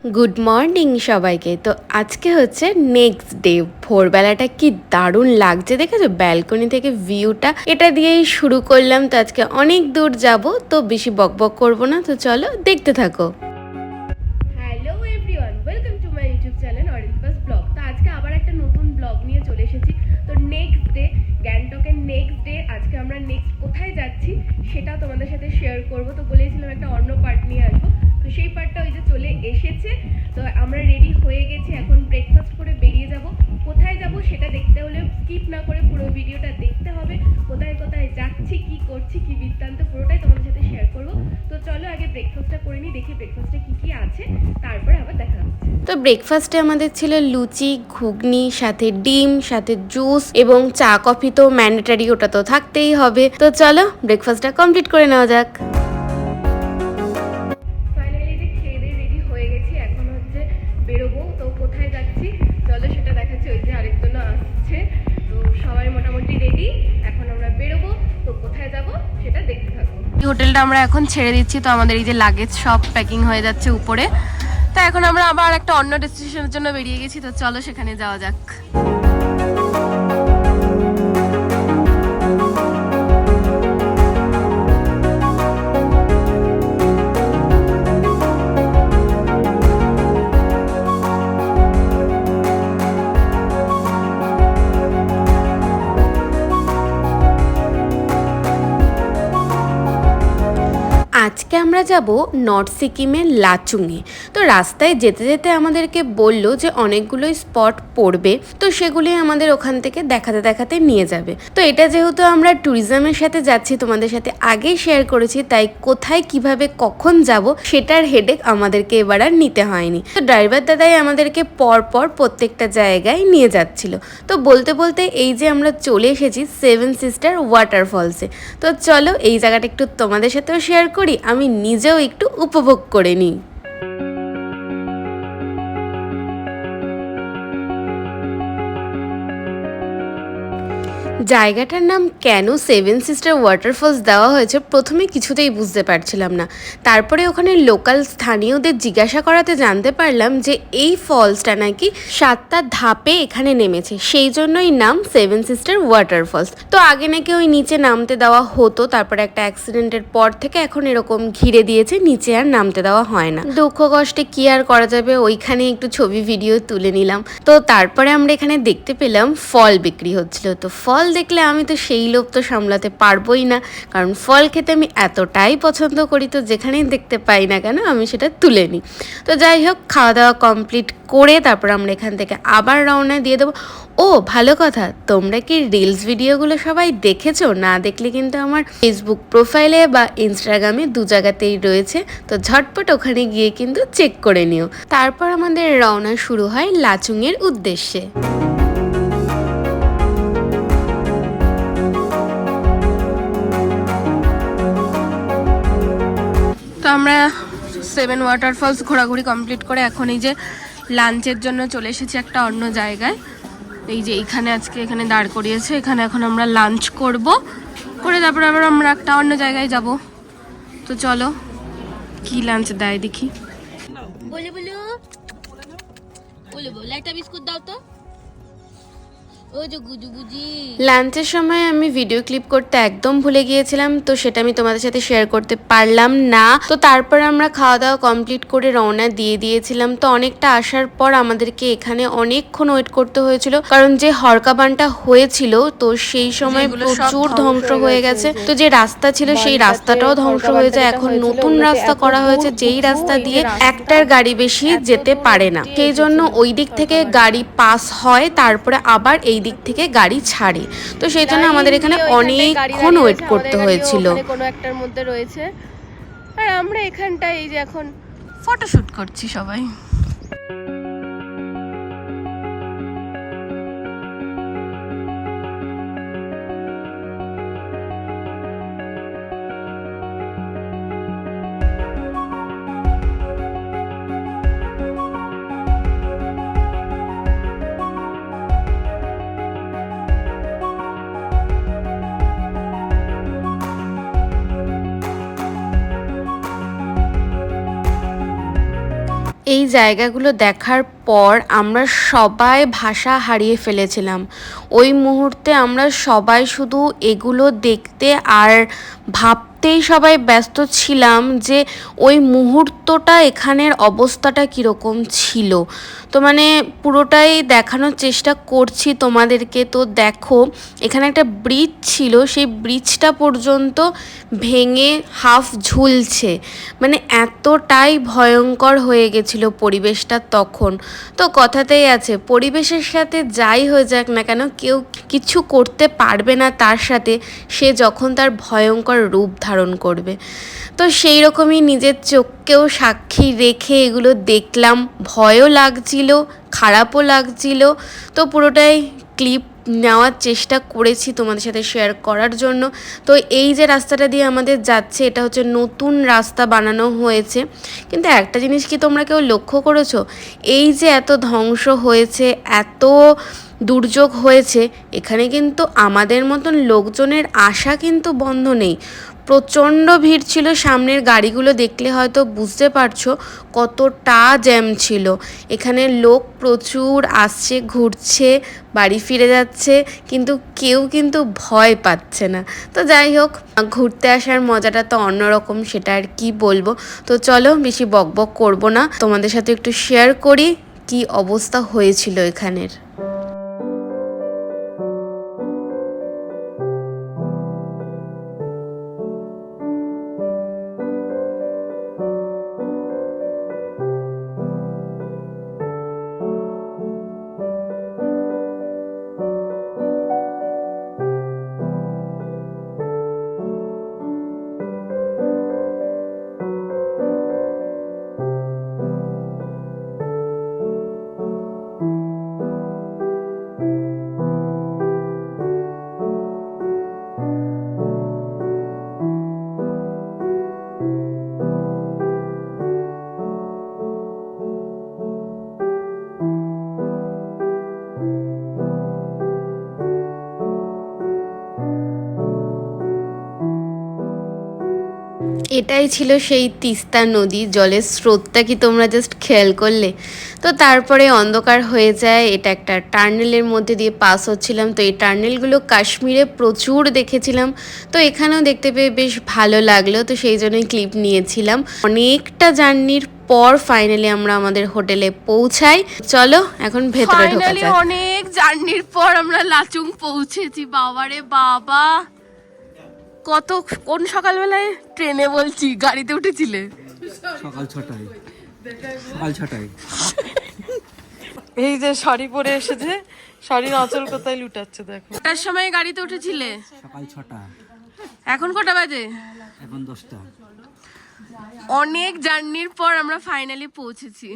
Good morning সবাইকে। তো আজকে হচ্ছে নেক্সট ডে। ভোরবেলাটা কি দারুণ লাগছে, দেখেছো ব্যালকনি থেকে ভিউটা, এটা দিয়েই শুরু করলাম। তো আজকে অনেক দূর যাব, তো বেশি বকবক করব না, তো চলো দেখতে থাকো। Hello everyone, welcome to my YouTube channel অরিন্পাস ব্লগ। তো আজকে আবার একটা নতুন ব্লগ নিয়ে চলে এসেছি। তো নেক্সট ডে, গ্যাংটকের নেক্সট ডে। আজকে আমরা নেক্সট কোথায় যাচ্ছি সেটা তোমাদের সাথে শেয়ার করব। তো বলেছিলাম একটা অন্য পার্ট নিয়ে আসবো, তো সেই পার্টটা ওই যে চলে এসেছে। তো আমরা রেডি হয়ে গেছি, এখন ব্রেকফাস্ট করে বেরিয়ে যাব। কোথায় যাব সেটা দেখতে হলে স্কিপ না করে পুরো ভিডিওটা দেখতে হবে। কোথায় কোথায় যাচ্ছি, কি করছি, কি বৃত্তান্ত, পুরোটাই তোমাদের সাথে শেয়ার করব। তো চলো আগে ব্রেকফাস্টটা করে নিই, দেখি ব্রেকফাস্টে কি কি আছে, তারপরে আবার দেখা হচ্ছে। তো ব্রেকফাস্টে আমাদের ছিল লুচি, ঘুগনি, সাথে ডিম, সাথে জুস এবং চা কফি তো ম্যান্ডেটারি, ওটা তো থাকতেই হবে। তো চলো ব্রেকফাস্টটা কমপ্লিট করে নেওয়া যাক। বেরোবো, তো কোথায় যাচ্ছি চলো সেটা দেখাচ্ছি। ওই যে আরেকজন আসছে, তো সবাই মোটামুটি রেডি, এখন আমরা বেরোবো। তো কোথায় যাব সেটা দেখতে থাকবো। এই হোটেলটা আমরা এখন ছেড়ে দিচ্ছি, তো আমাদের এই যে লাগেজ সব প্যাকিং হয়ে যাচ্ছে উপরে। তো এখন আমরা আবার একটা অন্য ডেস্টিনেশনের জন্য বেরিয়ে গেছি, তো চলো সেখানে যাওয়া যাক। আজকে আমরা যাব নর্থ সিকিমের লাচুংয়ে। তো রাস্তায় যেতে যেতে আমাদেরকে বলল যে অনেকগুলোই স্পট পড়বে, তো সেগুলি আমাদের ওখান থেকে দেখাতে দেখাতে নিয়ে যাবে। তো এটা যেহেতু আমরা ট্যুরিজমের সাথে যাচ্ছি, তোমাদের সাথে আগেই শেয়ার করেছি, তাই কোথায় কিভাবে কখন যাব সেটার হেডেক আমাদেরকে এবার আর নিতে হয়নি। তো ড্রাইভার দাদাই আমাদেরকে পরপর প্রত্যেকটা জায়গায় নিয়ে যাচ্ছিল। তো বলতে বলতে এই যে আমরা চলে এসেছি সেভেন সিস্টার ওয়াটারফলসে। তো চলো এই জায়গাটা একটু তোমাদের সাথেও শেয়ার করি, আমি নিজেও একটু উপভোগ করে নিই। জায়গাটার নাম কেন সেভেন সিস্টার ওয়াটারফলস দেওয়া হয়েছে প্রথমে কিছুতেই বুঝতে পারছিলাম না। তারপরে ওখানে লোকাল স্থানীয়দের জিজ্ঞাসা করাতে জানতে পারলাম যে এই ফলসটা নাকি 7টা ধাপে এখানে নেমেছে, সেই জন্যই নাম সেভেন সিস্টার ওয়াটারফলস। তো আগে নাকি ওই নিচে নামতে দেওয়া হতো, তারপরে একটা অ্যাক্সিডেন্টের পর থেকে এখন এরকম ঘিরে দিয়েছে, নিচে আর নামতে দেওয়া হয় না। দুঃখ কষ্টে কি আর করা যাবে, ওইখানে একটু ছবি ভিডিও তুলে নিলাম। তো তারপরে আমরা এখানে দেখতে পেলাম ফল বিক্রি হচ্ছিল। তো ফল দেখলে আমি তো সেই লোভ তো সামলাতে পারবোই না, কারণ ফল খেতে আমি এতটাই পছন্দ করি, তো যেখানেই দেখতে পাই না কেন আমি সেটা তুলে নিই। তো যাই হোক, খাওয়া দাওয়া কমপ্লিট করে তারপর আমরা এখান থেকে আবার রওনা দিয়ে দেবো। ও ভালো কথা, তোমরা কি রিলস ভিডিওগুলো সবাই দেখেছো? না দেখলে কিন্তু আমার ফেসবুক প্রোফাইলে বা ইনস্টাগ্রামে দু জায়গাতেই রয়েছে, তো ঝটপট ওখানে গিয়ে কিন্তু চেক করে নিও। তারপর আমাদের রওনা শুরু হয় লাচুংয়ের উদ্দেশ্যে। তো আমরা সেভেন ওয়াটারফলস ঘোরাঘুরি কমপ্লিট করে এখন এই যে লাঞ্চের জন্য চলে এসেছি একটা অন্য জায়গায়। এই যে এইখানে আজকে এখানে দাঁড় করিয়েছে, এখানে এখন আমরা লাঞ্চ করব, করে তারপরে আবার আমরা একটা অন্য জায়গায় যাব। তো চলো কি লাঞ্চ দেয় দেখি। বলে বলো বলে বলো, একটা বিস্কুট দাও তো। লাঞ্চের সময় আমি ভিডিও ক্লিপ করতে একদম ভুলে গিয়েছিলাম, তো সেটা আমি তোমাদের সাথে শেয়ার করতে পারলাম না। তো তারপর আমরা খাওয়া দাওয়া কমপ্লিট করে রওনা দিয়ে দিয়েছিলাম। তো অনেকটা আসার পর আমাদেরকে এখানে অনেকক্ষণ ওয়েট করতে হয়েছিল, কারণ যে হরকাবানটা হয়েছিল তো সেই সময় প্রচুর ধ্বংস হয়ে গেছে। তো যে রাস্তা ছিল সেই রাস্তাটাও ধ্বংস হয়ে যায়, এখন নতুন রাস্তা করা হয়েছে যেই রাস্তা দিয়ে একটার গাড়ি বেশি যেতে পারে না, সেই জন্য ওই দিক থেকে গাড়ি পাস হয়, তারপরে আবার এই দিক থেকে গাড়ি ছাড়ে। তো সেই জন্য আমাদের এখানে অনেকক্ষণ ওয়েট করতে হয়েছিল। কোনো একটার মধ্যে রয়েছে, আর আমরা এখানটায় এই যে এখন ফটোশুট করছি সবাই। এই জায়গাগুলো দেখার পর আমরা সবাই ভাষা হারিয়ে ফেলেছিলাম। ওই মুহূর্তে আমরা সবাই শুধু এগুলো দেখতে আর ভাবতেই সবাই ব্যস্ত ছিলাম যে ওই মুহূর্তটা এখানের অবস্থাটা কীরকম ছিল। তো মানে পুরোটাই দেখানোর চেষ্টা করছি তোমাদেরকে। তো দেখো এখানে একটা ব্রিজ ছিল, সেই ব্রিজটা পর্যন্ত ভেঙে হাফ ঝুলছে। মানে এতটাই ভয়ঙ্কর হয়ে গেছিল পরিবেশটা তখন। তো কথাতেই আছে, পরিবেশের সাথে যাই হয়ে যাক না কেন, কেউ কিছু করতে পারবে না তার সাথে, সে যখন তার ভয়ঙ্কর রূপ ধারণ করবে। তো সেই রকমই নিজের চোখকেও সাক্ষী রেখে এগুলো দেখলাম। ভয়ও লাগছিল, খারাপও লাগছিল। তো পুরোটাই ক্লিপ নেওয়ার চেষ্টা করেছি তোমাদের সাথে শেয়ার করার জন্য। তো এই যে রাস্তাটা দিয়ে আমাদের যাচ্ছে, এটা হচ্ছে নতুন রাস্তা বানানো হয়েছে। কিন্তু একটা জিনিস কি তোমরা কেউ লক্ষ্য করেছো, এই যে এত ধ্বংস হয়েছে, এত দুর্যোগ হয়েছে, এখানে কিন্তু আমাদের মতন লোকজনের আসা কিন্তু বন্ধ নেই। প্রচণ্ড ভিড় ছিল। সামনের গাড়িগুলো দেখলে হয়তো বুঝতে পারছো কতটা জ্যাম ছিল। এখানে লোক প্রচুর আসছে, ঘুরছে, বাড়ি ফিরে যাচ্ছে, কিন্তু কেউ কিন্তু ভয় পাচ্ছে না। তো যাই হোক, ঘুরতে আসার মজাটা তো অন্যরকম, সেটা আর কি বলবো। তো চলো বেশি বকবক করবো না, তোমাদের সাথে একটু শেয়ার করি কি অবস্থা হয়েছিল এখানের। এটাই ছিল সেই তিস্তা নদী। জলের স্রোতটা কি তোমরা জাস্ট খেয়াল করলে? তো তারপরে অন্ধকার হয়ে যায়। এটা একটা টার্নেলের মধ্যে দিয়ে পাস হচ্ছিলাম। তো এই টার্নেলগুলো কাশ্মীরে প্রচুর দেখেছিলাম, তো এখানেও দেখতে পেয়ে বেশ ভালো লাগলো। তো সেই জন্যই ক্লিপ নিয়েছিলাম। অনেকটা জার্নির পর ফাইনালি আমরা আমাদের হোটেলে পৌঁছাই। চলো এখন ভেতরে ঢোকা যাক। অনেক জার্নির পর আমরা লাচুং পৌঁছেছি। বাবারে বাবা, কত কোন সকালবেলায় ট্রেনে বলছি, গাড়িতে উঠেছিলে? সকাল 6টায়। এই যে শাড়ি পরে এসেছে, শাড়ির আঁচল কোথায় লুটাচ্ছে দেখো। কটার সময় গাড়িতে উঠেছিলে? সকাল 6টা। এখন কটা বাজে? এখন 10টা। অনেক জার্নির পর আমরা ফাইনালি পৌঁছেছি।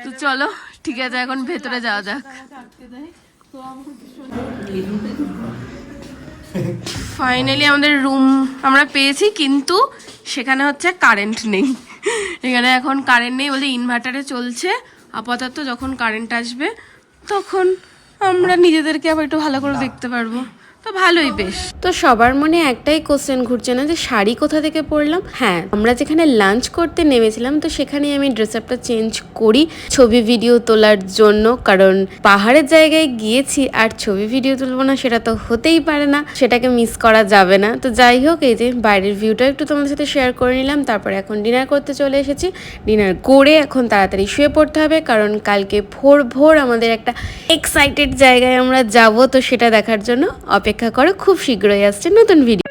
তো চলো ঠিক আছে, এখন ভেতরে যাওয়া যাক। ফাইনালি আমাদের রুম আমরা পেয়েছি, কিন্তু সেখানে হচ্ছে কারেন্ট নেই। এখানে এখন কারেন্ট নেই বলে ইনভার্টারে চলছে আপাতত। যখন কারেন্ট আসবে তখন আমরা নিজেদেরকে আবার একটু ভালো করে দেখতে পারবো। তো ভালোই বেশ। তো সবার মনে একটাই কোশ্চেন ঘুরছে না যে শাড়ি কোথা থেকে পরলাম। হ্যাঁ, আমরা যেখানে লাঞ্চ করতে নেমেছিলাম, তো সেখানে আমি ড্রেস আপটা চেঞ্জ করি ছবি ভিডিও তোলার জন্য। কারণ পাহাড়ের জায়গায় গিয়েছি আর ছবি ভিডিও তুলবো না, সেটা তো হতেই পারে না, সেটাকে মিস করা যাবে না। তো যাই হোক, এই যে বাইরের ভিউটা একটু তোমাদের সাথে শেয়ার করে নিলাম। তারপরে এখন ডিনার করতে চলে এসেছি। ডিনার করে এখন তাড়াতাড়ি শুয়ে পড়তে হবে, কারণ কালকে ভোর আমাদের একটা এক্সাইটেড জায়গায় আমরা যাব। তো সেটা দেখার জন্য অপেক্ষা করো, খুব শীঘ্রই আসছে নতুন ভিডিও।